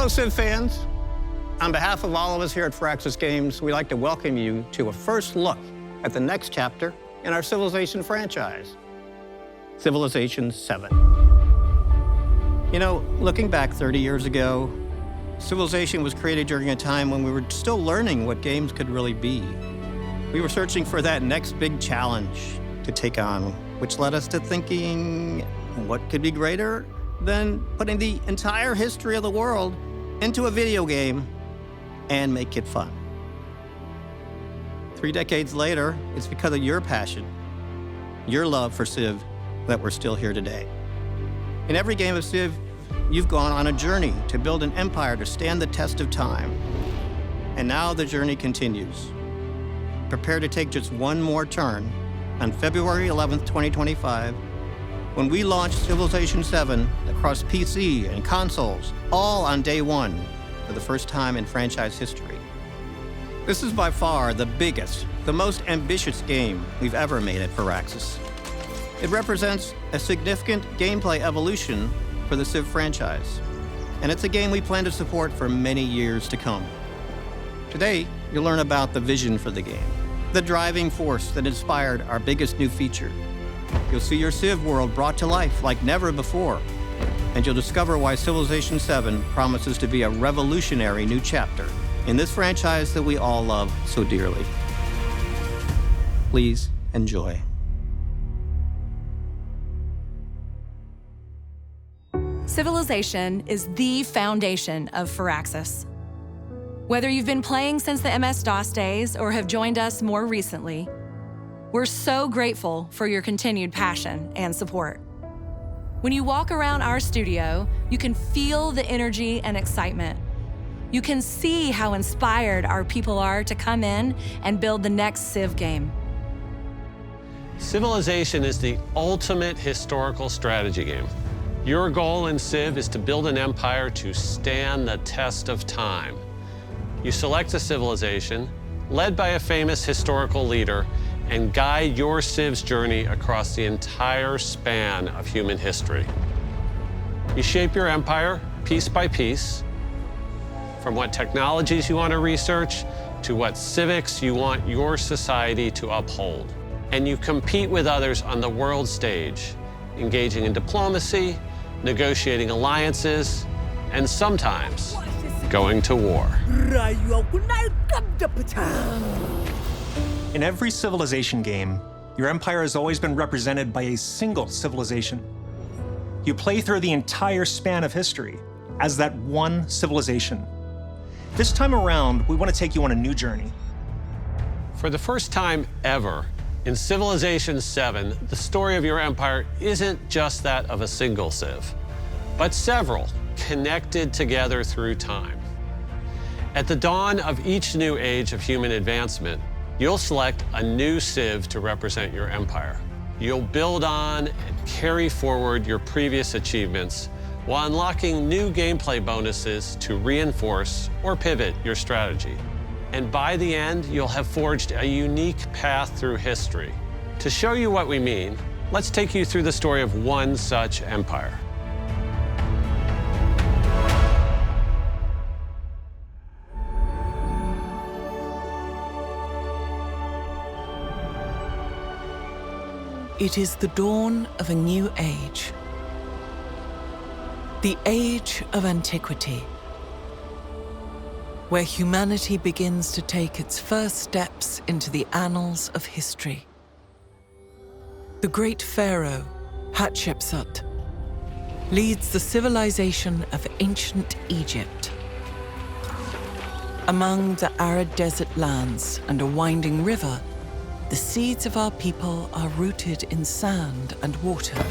Hello, Civ fans. On behalf of all of us here at Firaxis Games, we'd like to welcome you to a first look at the next chapter in our Civilization franchise, Civilization VII. You know, looking back 30 years ago, Civilization was created during a time when we were still learning what games could really be. We were searching for that next big challenge to take on, which led us to thinking, what could be greater than putting the entire history of the world into a video game and make it fun? 3 decades later, it's because of your passion, your love for Civ, that we're still here today. In every game of Civ, you've gone on a journey to build an empire to stand the test of time. And now the journey continues. Prepare to take just one more turn on February 11th, 2025, when we launch Civilization VII across PC and consoles, all on day one for the first time in franchise history. This is by far the biggest, the most ambitious game we've ever made at Firaxis. It represents a significant gameplay evolution for the Civ franchise, and it's a game we plan to support for many years to come. Today, you'll learn about the vision for the game, the driving force that inspired our biggest new feature. You'll see your Civ world brought to life like never before, and you'll discover why Civilization VII promises to be a revolutionary new chapter in this franchise that we all love so dearly. Please enjoy. Civilization is the foundation of Firaxis. Whether you've been playing since the MS-DOS days or have joined us more recently, we're so grateful for your continued passion and support. When you walk around our studio, you can feel the energy and excitement. You can see how inspired our people are to come in and build the next Civ game. Civilization is the ultimate historical strategy game. Your goal in Civ is to build an empire to stand the test of time. You select a civilization, led by a famous historical leader, and guide your Civ's journey across the entire span of human history. You shape your empire piece by piece, from what technologies you want to research to what civics you want your society to uphold. And you compete with others on the world stage, engaging in diplomacy, negotiating alliances, and sometimes going to war. In every Civilization game, your empire has always been represented by a single civilization. You play through the entire span of history as that one civilization. This time around, we want to take you on a new journey. For the first time ever, in Civilization VII, the story of your empire isn't just that of a single Civ, but several connected together through time. At the dawn of each new age of human advancement, you'll select a new Civ to represent your empire. You'll build on and carry forward your previous achievements while unlocking new gameplay bonuses to reinforce or pivot your strategy. And by the end, you'll have forged a unique path through history. To show you what we mean, let's take you through the story of one such empire. It is the dawn of a new age. The Age of Antiquity, where humanity begins to take its first steps into the annals of history. The great pharaoh, Hatshepsut, leads the civilization of ancient Egypt. Among the arid desert lands and a winding river, the seeds of our people are rooted in sand and water.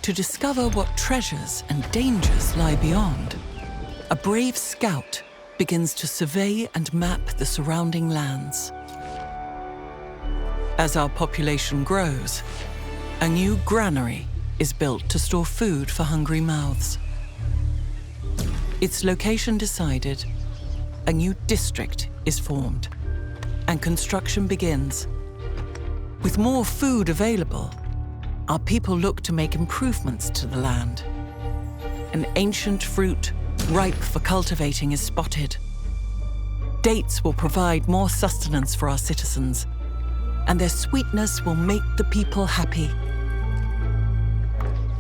To discover what treasures and dangers lie beyond, a brave scout begins to survey and map the surrounding lands. As our population grows, a new granary is built to store food for hungry mouths. Its location decided, a new district is formed, and construction begins. With more food available, our people look to make improvements to the land. an ancient fruit ripe for cultivating is spotted. Dates will provide more sustenance for our citizens, and their sweetness will make the people happy.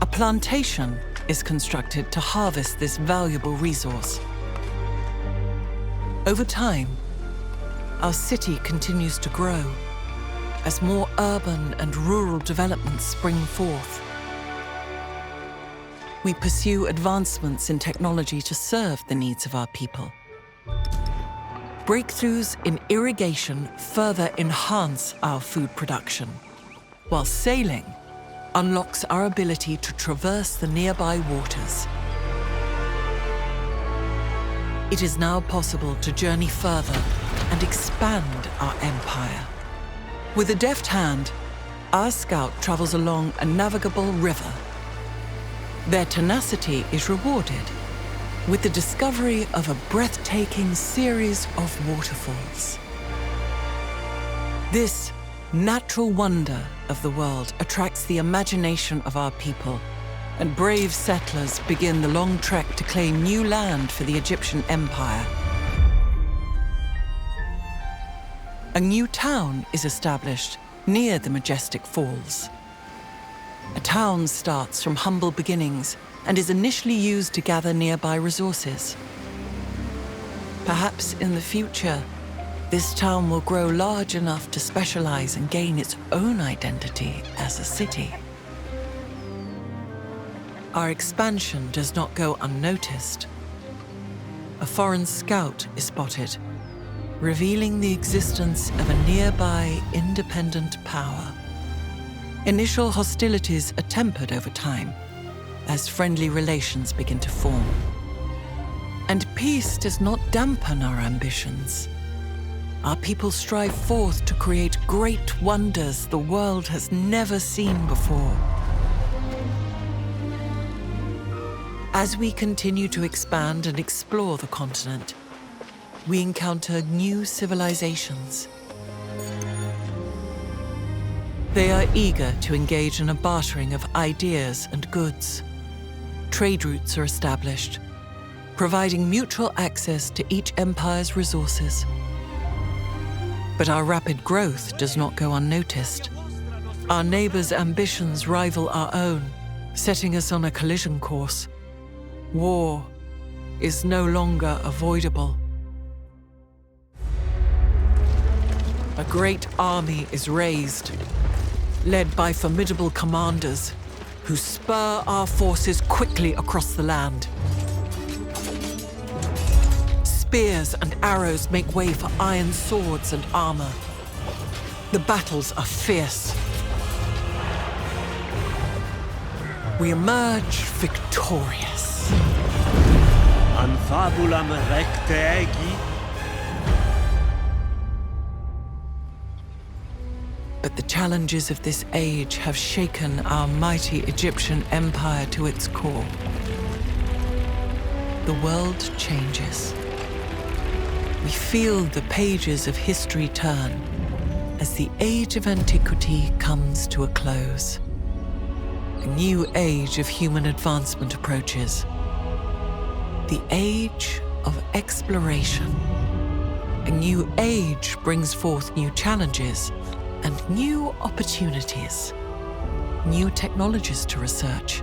A plantation is constructed to harvest this valuable resource. Over time, our city continues to grow as more urban and rural developments spring forth. We pursue advancements in technology to serve the needs of our people. Breakthroughs in irrigation further enhance our food production, while sailing unlocks our ability to traverse the nearby waters. It is now possible to journey further and expand our empire. With a deft hand, our scout travels along a navigable river. Their tenacity is rewarded with the discovery of a breathtaking series of waterfalls. This natural wonder of the world attracts the imagination of our people, and brave settlers begin the long trek to claim new land for the Egyptian Empire. A new town is established near the majestic falls. A town starts from humble beginnings and is initially used to gather nearby resources. Perhaps in the future, this town will grow large enough to specialize and gain its own identity as a city. Our expansion does not go unnoticed. A foreign scout is spotted, revealing the existence of a nearby independent power. Initial hostilities are tempered over time as friendly relations begin to form. And peace does not dampen our ambitions. Our people strive forth to create great wonders the world has never seen before. As we continue to expand and explore the continent, we encounter new civilizations. They are eager to engage in a bartering of ideas and goods. Trade routes are established, providing mutual access to each empire's resources. But our rapid growth does not go unnoticed. Our neighbors' ambitions rival our own, setting us on a collision course. War is no longer avoidable. A great army is raised, led by formidable commanders who spur our forces quickly across the land. Spears and arrows make way for iron swords and armor. The battles are fierce. We emerge victorious. An fabulam recte egi. But the challenges of this age have shaken our mighty Egyptian empire to its core. The world changes. We feel the pages of history turn as the Age of Antiquity comes to a close. A new age of human advancement approaches. The age of exploration. A new age brings forth new challenges and new opportunities. New technologies to research.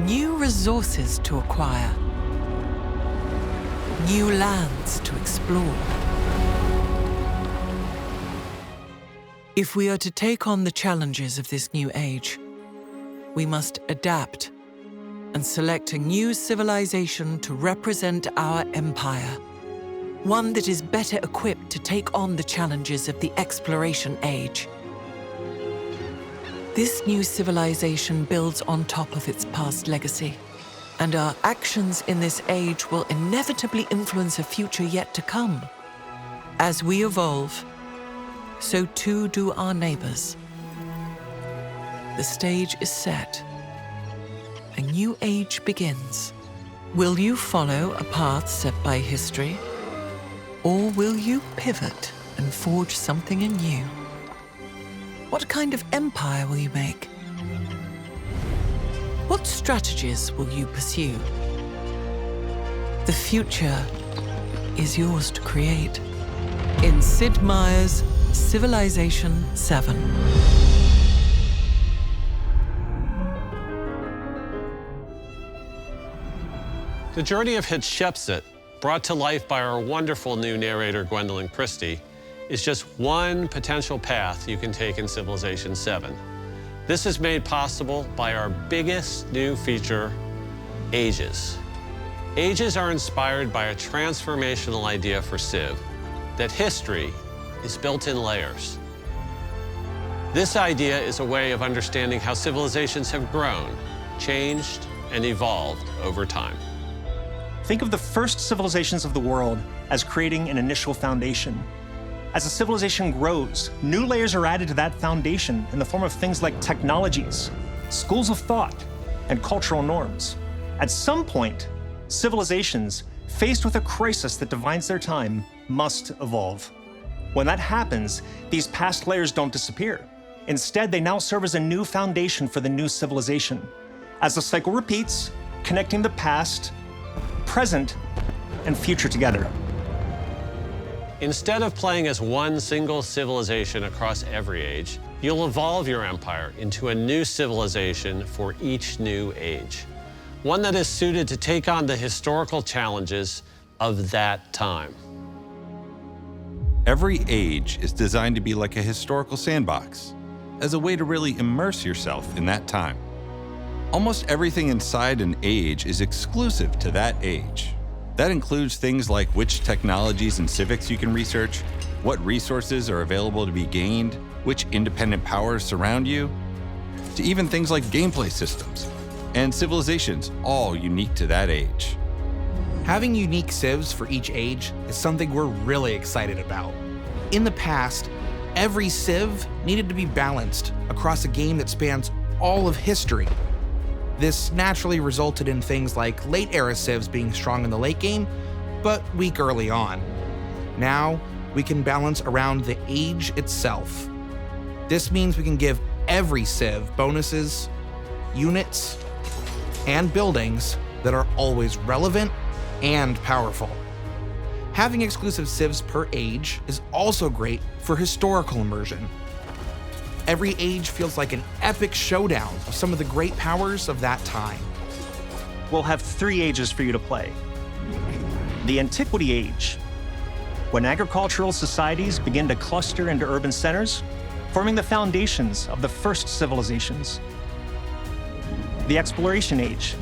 New resources to acquire. New lands to explore. If we are to take on the challenges of this new age, we must adapt and select a new civilization to represent our empire, one that is better equipped to take on the challenges of the exploration age. This new civilization builds on top of its past legacy, and our actions in this age will inevitably influence a future yet to come. As we evolve, so too do our neighbors. The stage is set. A new age begins. Will you follow a path set by history? Or will you pivot and forge something anew? What kind of empire will you make? What strategies will you pursue? The future is yours to create in Sid Meier's Civilization VII. The journey of Hatshepsut, brought to life by our wonderful new narrator, Gwendolyn Christie, is just one potential path you can take in Civilization VII. This is made possible by our biggest new feature, Ages. Ages are inspired by a transformational idea for Civ, that history is built in layers. This idea is a way of understanding how civilizations have grown, changed, and evolved over time. Think of the first civilizations of the world as creating an initial foundation. As a civilization grows, new layers are added to that foundation in the form of things like technologies, schools of thought, and cultural norms. At some point, civilizations, faced with a crisis that defines their time, must evolve. When that happens, these past layers don't disappear. Instead, they now serve as a new foundation for the new civilization. As the cycle repeats, connecting the past, present, and future together. Instead of playing as one single civilization across every age, you'll evolve your empire into a new civilization for each new age. One that is suited to take on the historical challenges of that time. Every age is designed to be like a historical sandbox, as a way to really immerse yourself in that time. Almost everything inside an age is exclusive to that age. That includes things like which technologies and civics you can research, what resources are available to be gained, which independent powers surround you, to even things like gameplay systems and civilizations, all unique to that age. Having unique civs for each age is something we're really excited about. In the past, every civ needed to be balanced across a game that spans all of history. This naturally resulted in things like late-era civs being strong in the late game, but weak early on. Now, we can balance around the age itself. This means we can give every civ bonuses, units, and buildings that are always relevant and powerful. Having exclusive civs per age is also great for historical immersion. Every age feels like an epic showdown of some of the great powers of that time. We'll have 3 ages for you to play. The Antiquity Age, when agricultural societies begin to cluster into urban centers, forming the foundations of the first civilizations. The Exploration Age,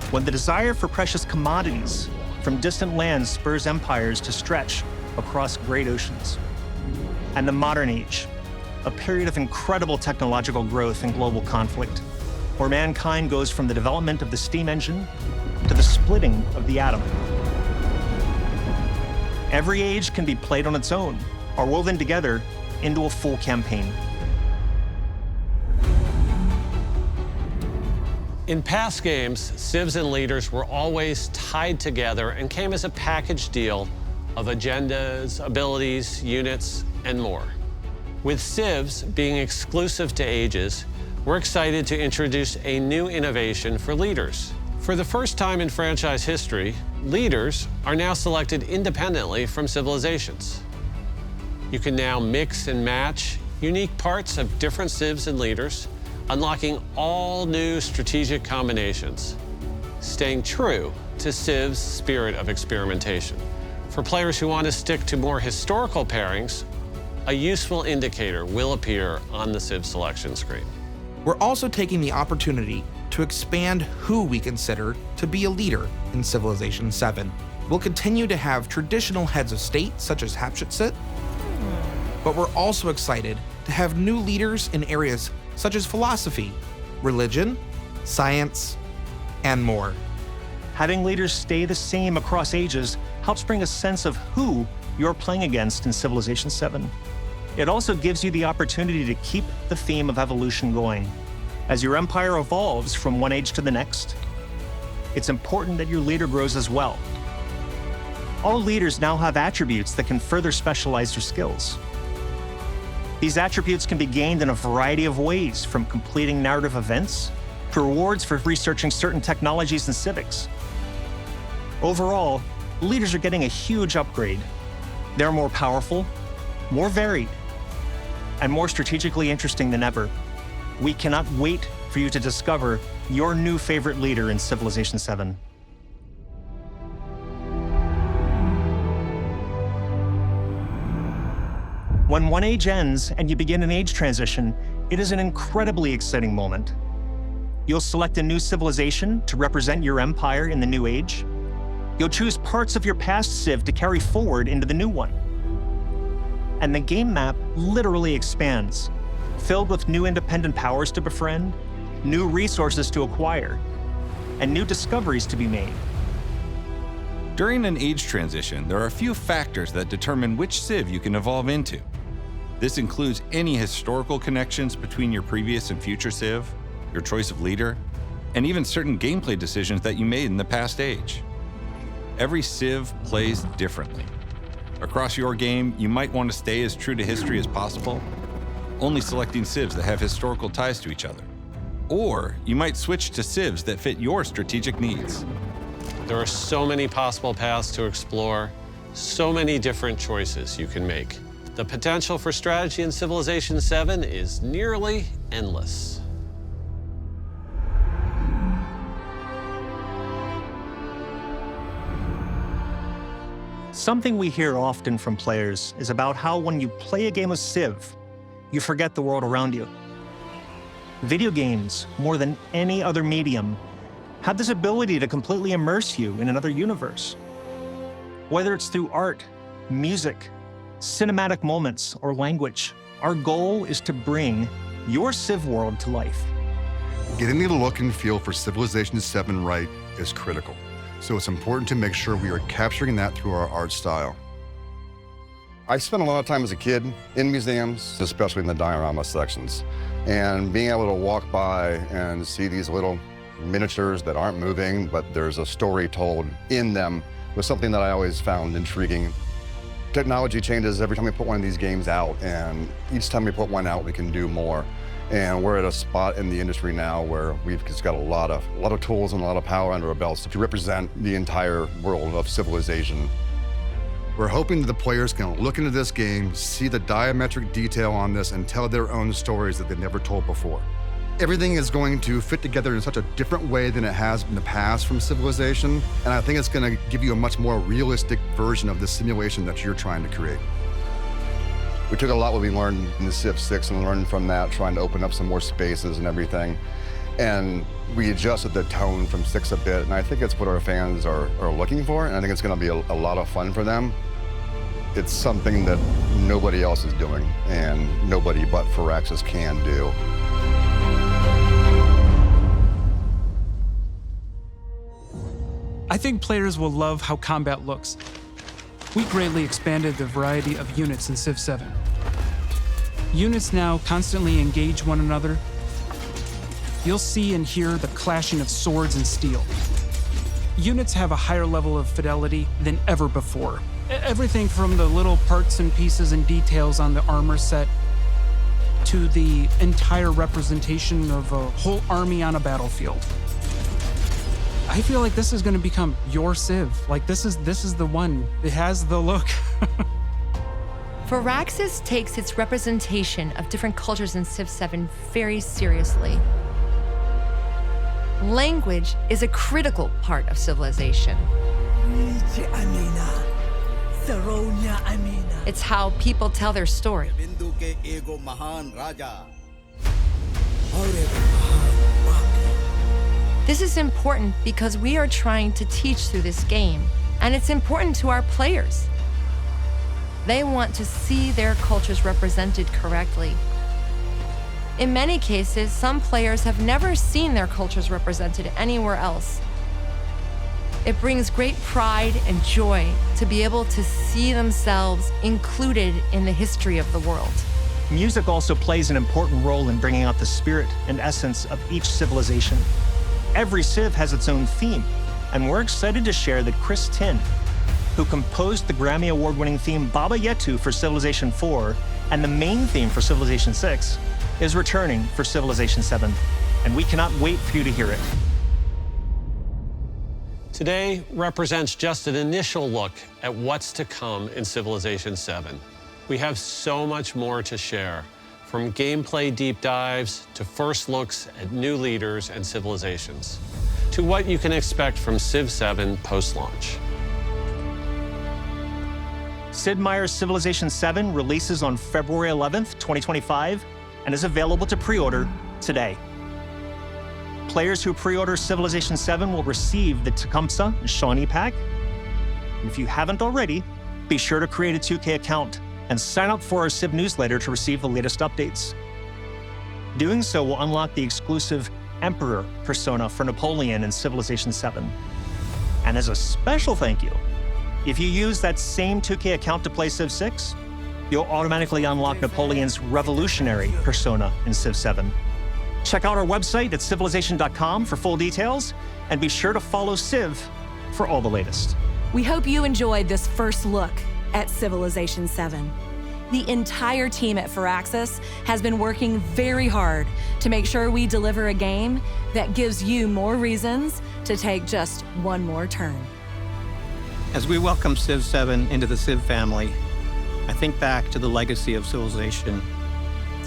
when the desire for precious commodities from distant lands spurs empires to stretch across great oceans. And the Modern Age, a period of incredible technological growth and global conflict, where mankind goes from the development of the steam engine to the splitting of the atom. Every age can be played on its own or woven together into a full campaign. In past games, civs and leaders were always tied together and came as a package deal of agendas, abilities, units, and more. With civs being exclusive to ages, we're excited to introduce a new innovation for leaders. For the first time in franchise history, leaders are now selected independently from civilizations. You can now mix and match unique parts of different civs and leaders, unlocking all new strategic combinations, staying true to Civ's spirit of experimentation. For players who want to stick to more historical pairings, a useful indicator will appear on the Civ selection screen. We're also taking the opportunity to expand who we consider to be a leader in Civilization VII. We'll continue to have traditional heads of state, such as Hatshepsut, but we're also excited to have new leaders in areas such as philosophy, religion, science, and more. Having leaders stay the same across ages helps bring a sense of who you're playing against in Civilization VII. It also gives you the opportunity to keep the theme of evolution going. As your empire evolves from one age to the next, it's important that your leader grows as well. All leaders now have attributes that can further specialize their skills. These attributes can be gained in a variety of ways, from completing narrative events, to rewards for researching certain technologies and civics. Overall, leaders are getting a huge upgrade. They're more powerful, more varied, and more strategically interesting than ever. We cannot wait for you to discover your new favorite leader in Civilization VII. When one age ends and you begin an age transition, it is an incredibly exciting moment. You'll select a new civilization to represent your empire in the new age. You'll choose parts of your past civ to carry forward into the new one. And the game map literally expands, filled with new independent powers to befriend, new resources to acquire, and new discoveries to be made. During an age transition, there are a few factors that determine which civ you can evolve into. This includes any historical connections between your previous and future civ, your choice of leader, and even certain gameplay decisions that you made in the past age. Every civ plays differently. Across your game, you might want to stay as true to history as possible, only selecting civs that have historical ties to each other. Or you might switch to civs that fit your strategic needs. There are so many possible paths to explore, so many different choices you can make. The potential for strategy in Civilization VII is nearly endless. Something we hear often from players is about how when you play a game of Civ, you forget the world around you. Video games, more than any other medium, have this ability to completely immerse you in another universe. Whether it's through art, music, cinematic moments, or language, our goal is to bring your Civ world to life. Getting the look and feel for Civilization VII right is critical, so it's important to make sure we are capturing that through our art style. I spent a lot of time as a kid in museums, especially in the diorama sections, and being able to walk by and see these little miniatures that aren't moving, but there's a story told in them, was something that I always found intriguing. Technology changes every time we put one of these games out, and each time we put one out, we can do more. And we're at a spot in the industry now where we've just got a lot of tools and a lot of power under our belts to represent the entire world of Civilization. We're hoping that the players can look into this game, see the diametric detail on this, and tell their own stories that they've never told before. Everything is going to fit together in such a different way than it has in the past from Civilization, and I think it's going to give you a much more realistic version of the simulation that you're trying to create. We took a lot what we learned in the Civ 6 and learned from that, trying to open up some more spaces and everything. And we adjusted the tone from 6 a bit, and I think it's what our fans are looking for, and I think it's going to be a lot of fun for them. It's something that nobody else is doing, and nobody but Firaxis can do. I think players will love how combat looks. We greatly expanded the variety of units in Civ 7. Units now constantly engage one another. You'll see and hear the clashing of swords and steel. Units have a higher level of fidelity than ever before. Everything from the little parts and pieces and details on the armor set to the entire representation of a whole army on a battlefield. I feel like this is going to become your Civ. Like this is the one. It has the look. Firaxis takes its representation of different cultures in Civ 7 very seriously. Language is a critical part of civilization. It's how people tell their story. This is important because we are trying to teach through this game, and it's important to our players. They want to see their cultures represented correctly. In many cases, some players have never seen their cultures represented anywhere else. It brings great pride and joy to be able to see themselves included in the history of the world. Music also plays an important role in bringing out the spirit and essence of each civilization. Every Civ has its own theme, and we're excited to share that Chris Tin, who composed the Grammy Award-winning theme Baba Yetu for Civilization 4 and the main theme for Civilization 6, is returning for Civilization 7. and we cannot wait for you to hear it. Today represents just an initial look at what's to come in Civilization VII. We have so much more to share, from gameplay deep dives to first looks at new leaders and civilizations, to what you can expect from Civ 7 post-launch. Sid Meier's Civilization VII releases on February 11th, 2025, and is available to pre-order today. Players who pre-order Civilization VII will receive the Tecumseh and Shawnee pack. And if you haven't already, be sure to create a 2K account and sign up for our Civ newsletter to receive the latest updates. Doing so will unlock the exclusive Emperor persona for Napoleon in Civilization VII. And as a special thank you, if you use that same 2K account to play Civ 6, you'll automatically unlock Napoleon's revolutionary persona in Civ 7. Check out our website at civilization.com for full details, and be sure to follow Civ for all the latest. We hope you enjoyed this first look at Civilization VII. The entire team at Firaxis has been working very hard to make sure we deliver a game that gives you more reasons to take just one more turn. As we welcome Civ 7 into the Civ family, I think back to the legacy of Civilization,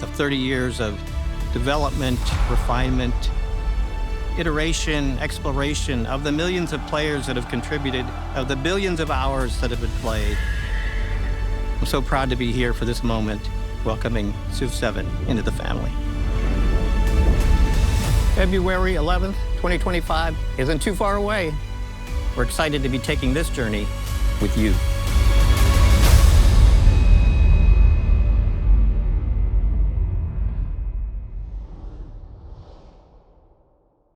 of 30 years of development, refinement, iteration, exploration, of the millions of players that have contributed, of the billions of hours that have been played. I'm so proud to be here for this moment, welcoming Civ 7 into the family. February 11th, 2025 isn't too far away. We're excited to be taking this journey with you.